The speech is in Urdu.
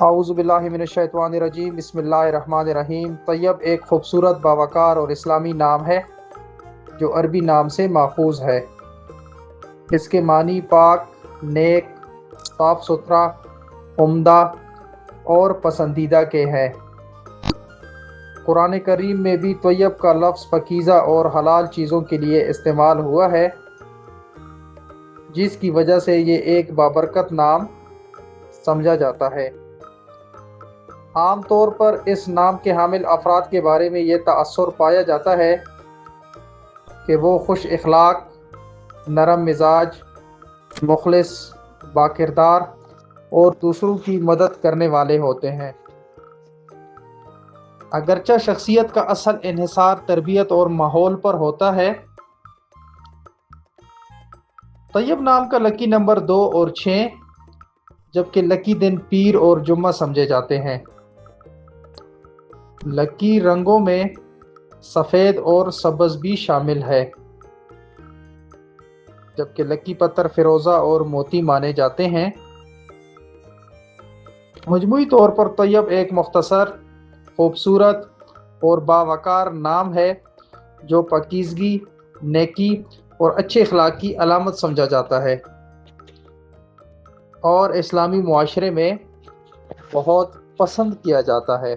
اعوذ باللہ من الشیطان الرجیم، بسم اللہ الرحمن الرحیم۔ طیب ایک خوبصورت، باوقار اور اسلامی نام ہے جو عربی نام سے ماخوذ ہے۔ اس کے معنی پاک، نیک، صاف ستھرا، عمدہ اور پسندیدہ کے ہیں۔ قرآن کریم میں بھی طیب کا لفظ پاکیزہ اور حلال چیزوں کے لیے استعمال ہوا ہے، جس کی وجہ سے یہ ایک بابرکت نام سمجھا جاتا ہے۔ عام طور پر اس نام کے حامل افراد کے بارے میں یہ تاثر پایا جاتا ہے کہ وہ خوش اخلاق، نرم مزاج، مخلص، باکردار اور دوسروں کی مدد کرنے والے ہوتے ہیں۔ اگرچہ شخصیت کا اصل انحصار تربیت اور ماحول پر ہوتا ہے، طیب نام کا لکی نمبر 2 اور 6، جبکہ لکی دن پیر اور جمعہ سمجھے جاتے ہیں۔ لکی رنگوں میں سفید اور سبز بھی شامل ہے، جبکہ لکی پتھر فیروزہ اور موتی مانے جاتے ہیں۔ مجموعی طور پر طیب ایک مختصر، خوبصورت اور باوقار نام ہے جو پاکیزگی، نیکی اور اچھے اخلاق کی علامت سمجھا جاتا ہے، اور اسلامی معاشرے میں بہت پسند کیا جاتا ہے۔